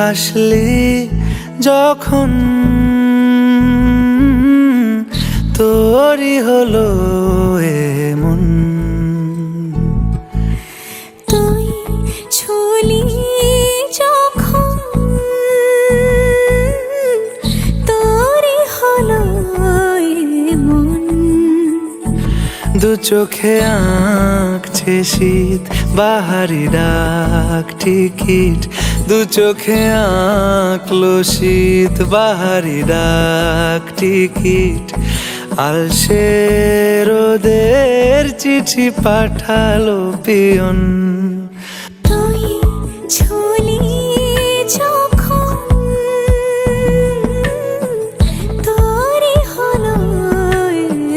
হাসলি যখন তোরই হলো এমন, তুই ছুলি যখন তোরই হলো এমন। দু চোখে আঁকছে শীত বাহারি ডাক টিকিট, দু চোখে আঁকলো শীত বাহারি ডাক টিকিট। আলসে রোদের চিঠি পাঠালো পিয়ন, তুই ছুলি যখন তোরই হলো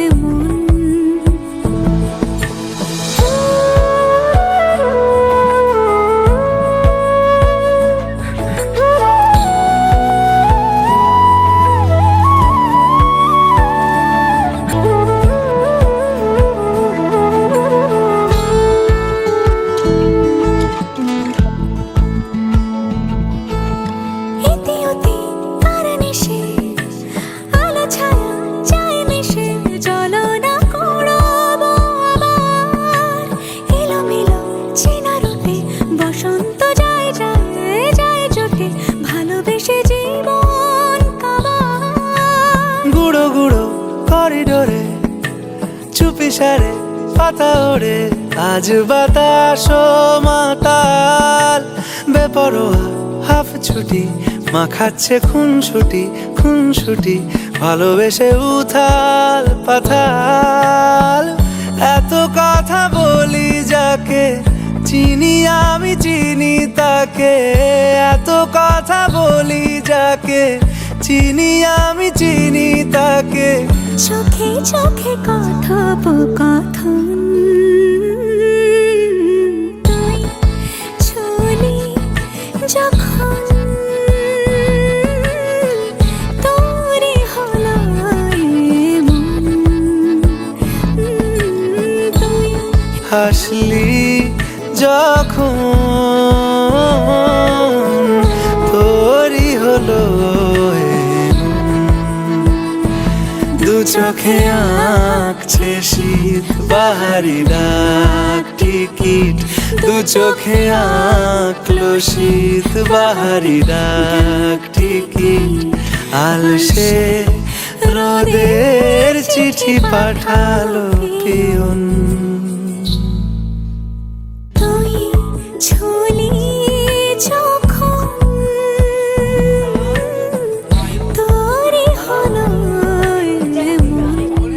এমন। গুঁড়ো গুঁড়ো করিডোরে চুপি সারে পাতা ওড়ে, আজ বাতাস মাতাল বেপরোয়া হাফ ছুটি, মাখাচ্ছে খুনসুটি খুনসুটি, ভালোবেসে উথাল পাথাল। এত কথা বলি যাকে চিনি আমি চিনি তাকে, এত কথা বলি যাকে চিনি আমি চিনি তাকে। চোখে চোখে কথোপকথন, তুই ছুলি যখন তোরই হলো এমন। তুই হাসলি যখন তোরই হলো দু চোখে আঁকছে শীত বাহারি ডাক টিকিট, দু চোখে আঁকলো শীত বাহারি ডাক টিকিট। আলসে রোদের চিঠি পাঠালো পিয়ন, তুই ছুলি যখন তোরই হলো এমন।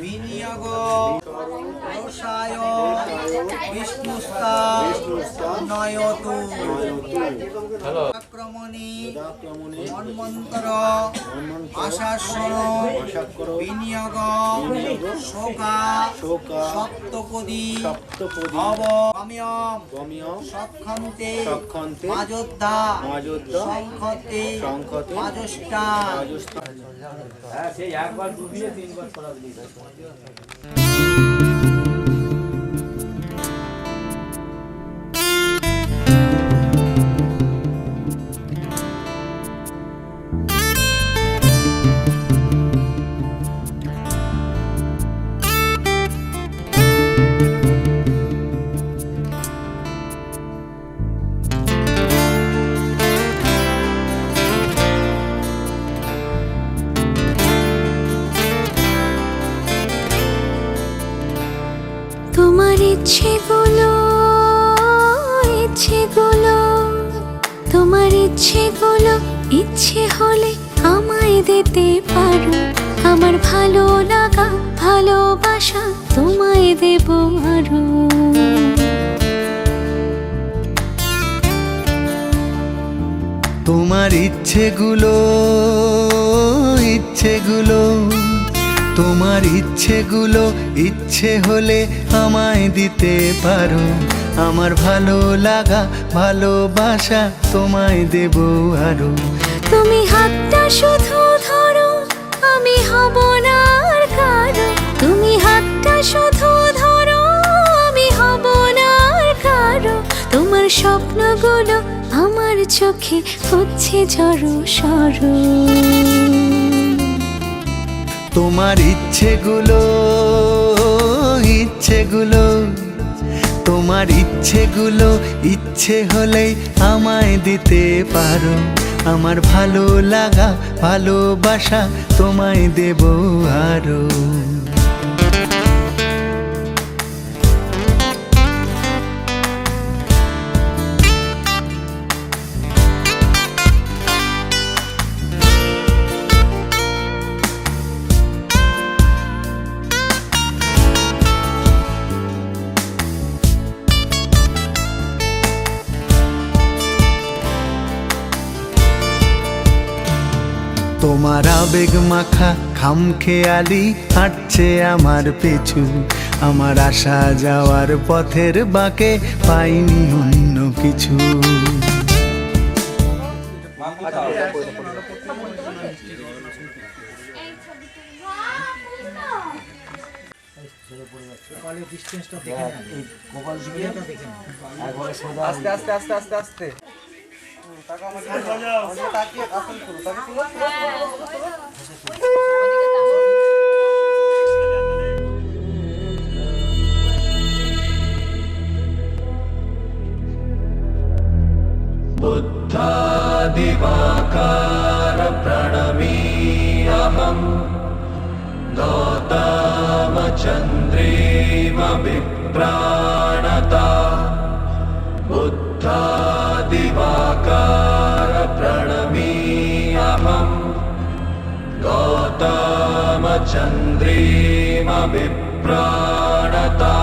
বিনিয়োগ বিষ্ণুস্তা নয়তু আক্রমণী মন্মন্তর আশাসন বিনিয়োগ শোকা সপ্তপদী ভব গম্যম সক্ষন্তে মাজোদ্ধা সংখতে মাজষ্টা। সেই একবার ডুবিয়ে তিনবার করা দিই। তোমার ইচ্ছেগুলো তোমার ইচ্ছেগুলো ইচ্ছে হলে আমায় দিতে পারো। আমার ভালো লাগা ভালোবাসা তোমায় দেব আরো। তোমার ইচ্ছেগুলো তোমার ইচ্ছেগুলো ইচ্ছে হলে আমায় দিতে পারো। আমার ভালো লাগা ভালোবাসা তোমায় দেব আরো। তুমি হাতটা শুধু ধরো হব না আর কারো, তুমি হাতটা শুধু ধরো, আমি হব না আর কারো। তোমার স্বপ্নগুলো আমার চোখে হচ্ছে জড়ো সরো। তোমার ইচ্ছেগুলো ইচ্ছেগুলো তোমার ইচ্ছেগুলো ইচ্ছে হলেই আমায় দিতে পারো। আমার ভালো লাগা ভালোবাসা তোমায় দেব আরো। তোমার আবেগ মাখা খামখেয়ালি হাঁটছে আমার পিছু। আমার আসা যাওয়ার পথের বাঁকে পাইনি অন্য কিছু। আস্তে আস্তে আস্তে আস্তে আস্তে बुद्धादिवाकार प्रणमीयहं गौतमचन्द्रेम विप्राणता। बुद्धादिवाकार प्रणमीयहं गौतमचन्द्रेम विप्राणता।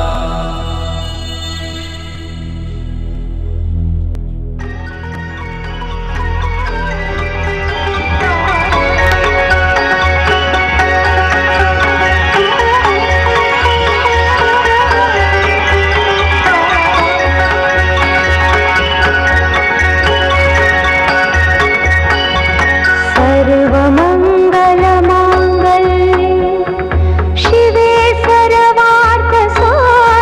सर्वमङ्गलमाङ्गल्ये शिवे सर्वार्थसाधिके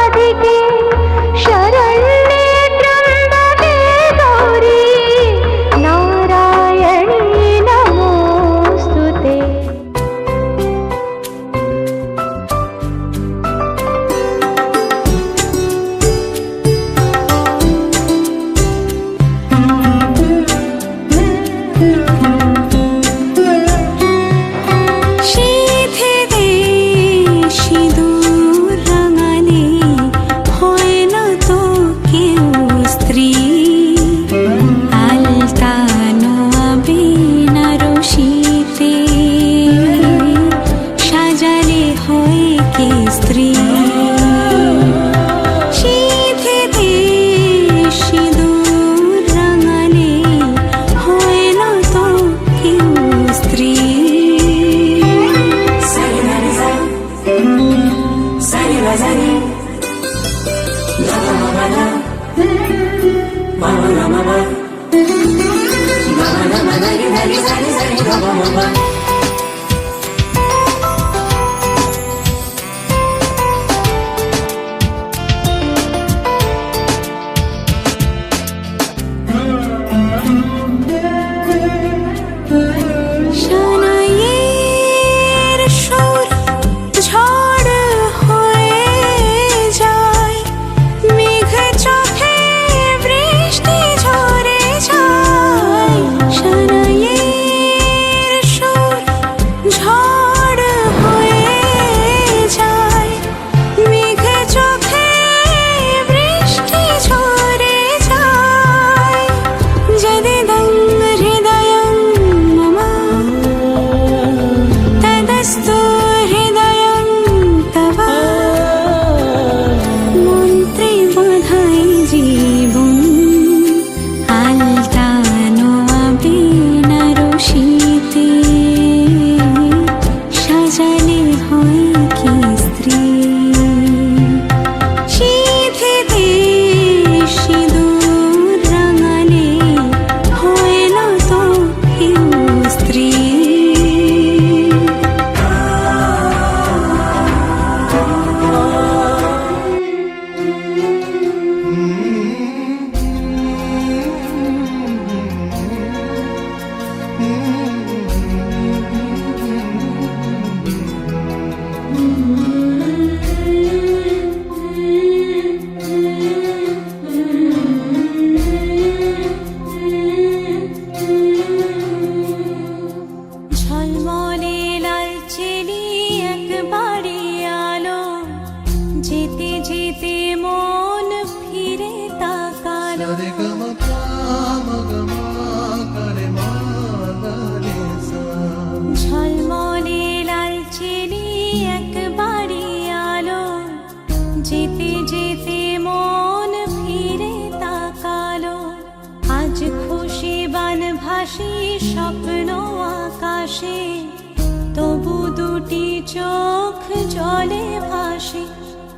জলে ভাসে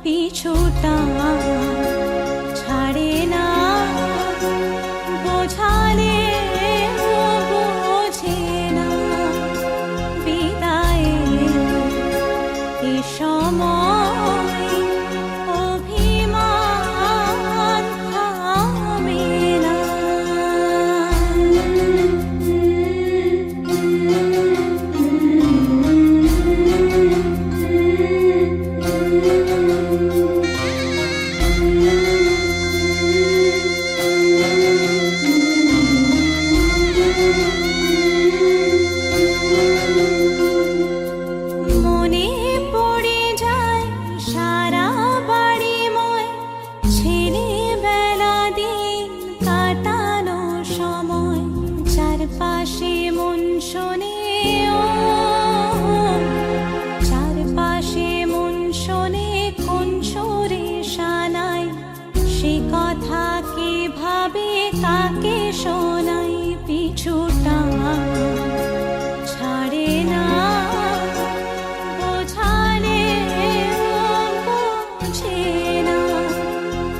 পিছুটা ছাড়ে না বোঝালে বোঝে না বিদায়ে এ সময় অভিমান থামে না। মনে পড়ে যায় সারা বাড়িময় ছেলেবেলা দিন কাটানো সময় চারপাশে মন শোনে চারপাশে মন শোনে কোন সুরে শানাই সে কথা কে ভাবে কাকে শোনাই পিছুটা ছাড়ে না বোঝালে বোঝে না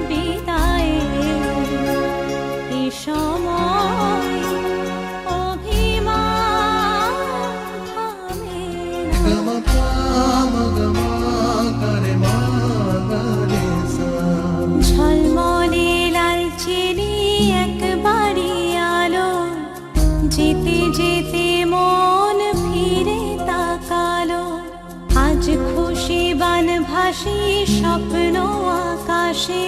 বিদায়ে এ সময় অভিমান থামে না। ঝলমলে লালচেলি একবারই আলো যেতে যেতে মন ফিরে তাকালো আজ খুশি বান ভাসি স্বপ্ন আকাশে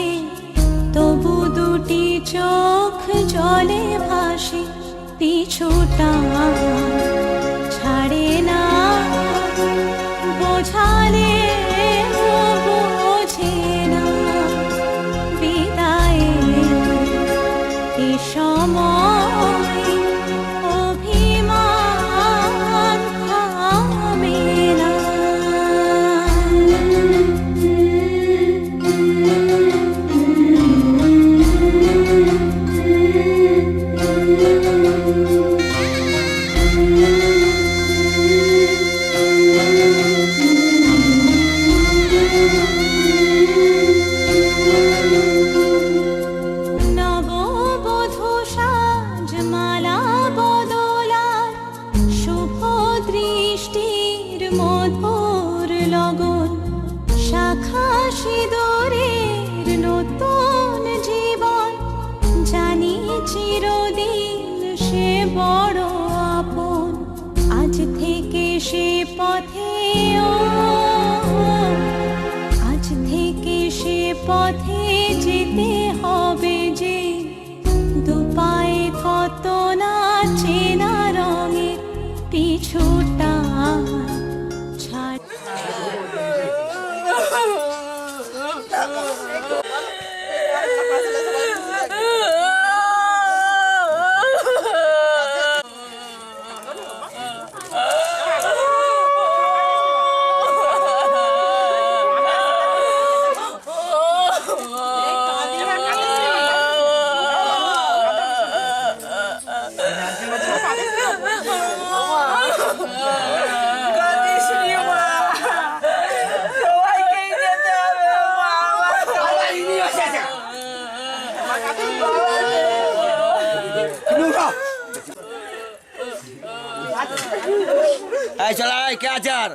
তবু দুটি চোখ জলে ভাসে পিছুটা ছাড়ে না বোঝালে বোঝে না বিদায়ে এ সময় অভিমান থামে না। নববধূ সাজমালা বদলার শুভ দৃষ্টির মধুর লগন শাখা সিঁদুরের নতুন জীবন জানি চিরদিন সে বড় আপন আজ থেকে সে পথে আজ থেকে সে পথে যেতে হবে যে দুপায়ে কত না চেনা রঙের পিছুটা ছাড় चला क्या चार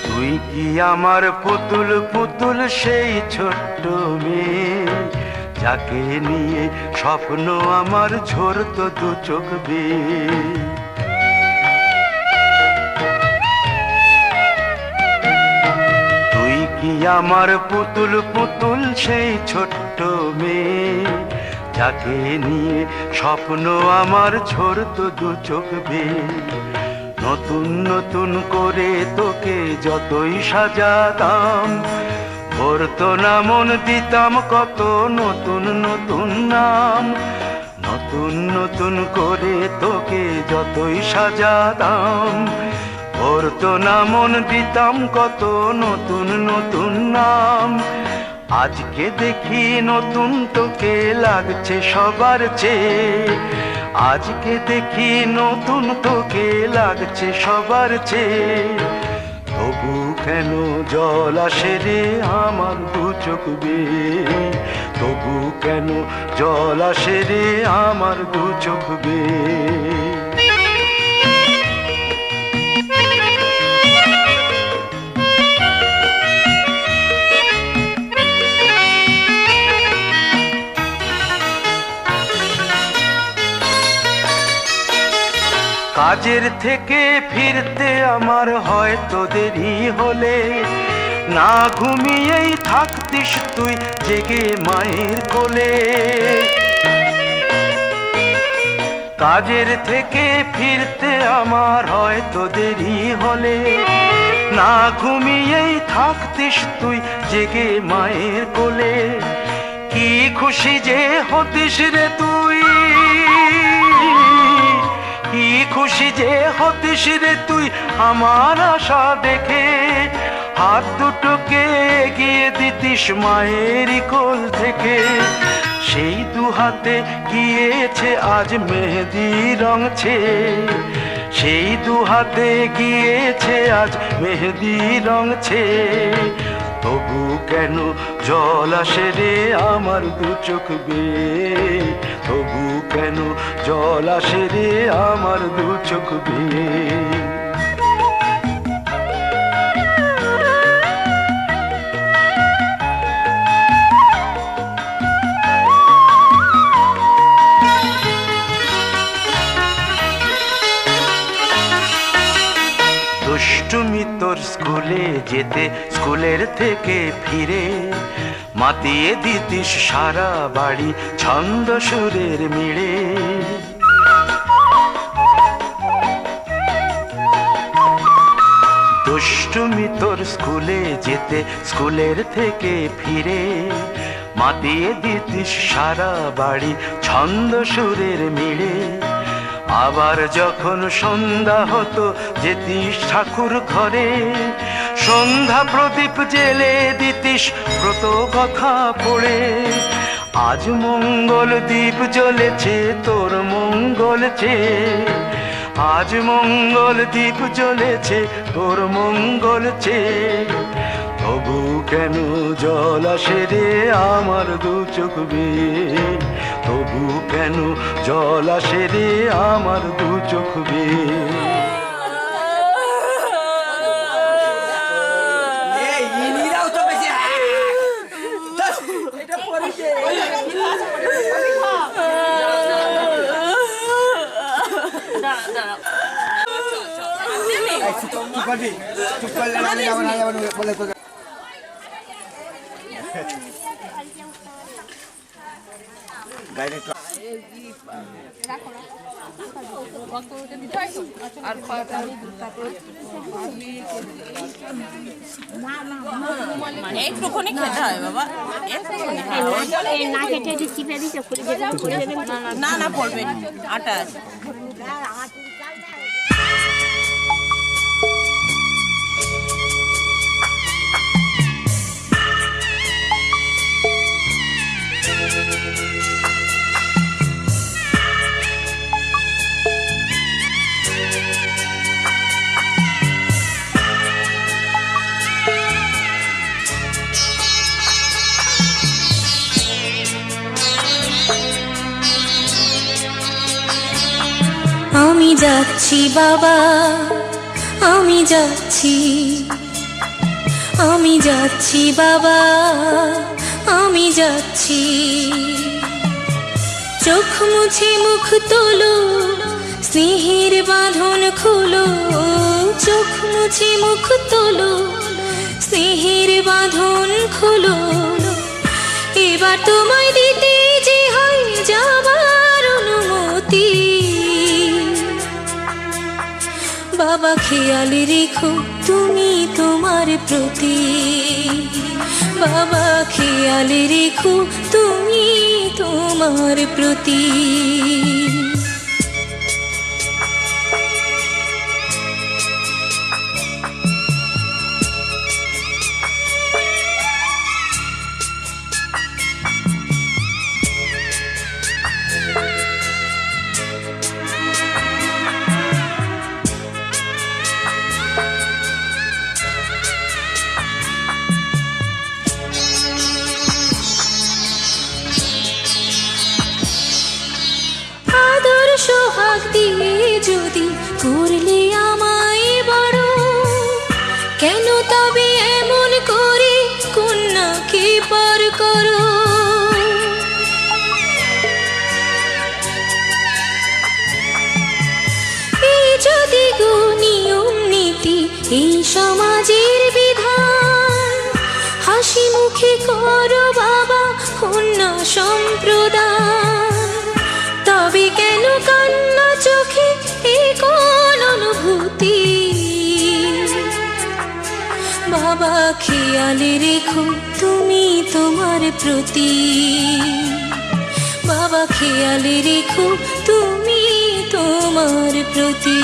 তুই কি আমার পুতুল পুতুল সেই ছোট্ট মেয়ে যাকে নিয়ে স্বপ্ন আমার ঝরতো দু চোখ বেয়ে তুই কি আমার পুতুল পুতুল সেই ছোট্ট মেয়ে যাকে নিয়ে স্বপ্ন আমার ঝরতো দু চোখ বেয়ে নতুন নতুন করে তোকে যতই সাজাতাম ভরতো না মন দিতাম কত নতুন নতুন নাম নতুন নতুন করে তোকে যতই সাজাতাম, ভরতো না মন, দিতাম কত নতুন নতুন নাম। আজকে দেখি নতুন তোকে লাগছে সবার চেয়ে, আজকে দেখি নতুন তোকে লাগছে সবার চেয়ে। তবু কেন জল আসে রে আমার দু চোখ বেয়ে, তবু কেন জল আসে রে আমার দু চোখ বেয়ে। কাজের থেকে ফিরতে আমার হয়তো দেরি হলে, না ঘুমিয়েই থাকতিস তুই জেগে মায়ের কোলে। কাজের থেকে ফিরতে আমার হয়তো দেরি হলে, না ঘুমিয়েই থাকতিস তুই জেগে মায়ের কোলে। কি খুশি যে হতিস রে তুই, কি খুশি যে হতিস রে তুই আমার আশা দেখে। হাত দুটোকে এগিয়ে দিতিস মায়ের কোল থেকে, সেই দু হাতে গিয়েছে আজ মেহেদি রং ছেয়ে, সেই দু হাতে গিয়েছে আজ মেহেদি রং ছেয়ে। তবু কেন জল আসে রে আমার দু চোখ বেয়ে, তবু কেন জল আসে রে আমার দু চোখ বেয়ে। দুষ্টুমি তোর স্কুলে যেতে, স্কুলের থেকে ফিরে মাতিয়ে দিতিস সারা বাড়ি ছন্দ সুরের মিড়ে। দুষ্টুমি তোর স্কুলে যেতে, স্কুলের থেকে ফিরে মাতিয়ে দিতিস সারা বাড়ি ছন্দ সুরের মিড়ে। আবার যখন সন্ধ্যা হতো যেতিস ঠাকুর ঘরে, সন্ধ্যা প্রদীপ জেলে দিতিস ব্রত কথা পড়ে। আজ মঙ্গল দ্বীপ জ্বলেছে তোর মঙ্গল চেয়ে, আজ মঙ্গল দ্বীপ জ্বলেছে তোর মঙ্গল চেয়ে। তবু কেন জল আসে রে আমার দু চোখ বেয়ে, তবু কেন জল আসে রে আমার দু চোখ বেয়ে। চুপ করলে আমি যাবো না, যাবো বলে তো। মানে একটুখানি খেতে হয় বাবা, না না পড়বেন আটা আছে। আমি যাচ্ছি বাবা, আমি যাচ্ছি, আমি যাচ্ছি বাবা, আমি যাচ্ছি। চোখ মুছে মুখ তোলো, স্নেহের বাঁধন খুলো। চোখ মুছে মুখ তোলো, স্নেহের বাঁধন খুলো। এবার তোমায় দিতে যে হয় যাবার অনুমতি। বাবা খেয়াল রেখো তুমি তোমার প্রতি, বাবা খেয়াল রেখো তুমি তোমার প্রতি। সোহাগ দিয়ে যদি করলে আমায় বড়, কেন তবে এমন করে কন্যাকে পর করো? এই যদি গো নিয়ম নীতি, এই সমাজের বিধান, হাসি মুখে করো বাবা কন্যা সম্প্রদান, তবে কেন কান্না চোখে এই কোন অনুভূতি? বাবা খেয়ালে রেখো তুমি তোমার প্রতি, বাবা খেয়ালে রেখো তুমি তোমার প্রতি।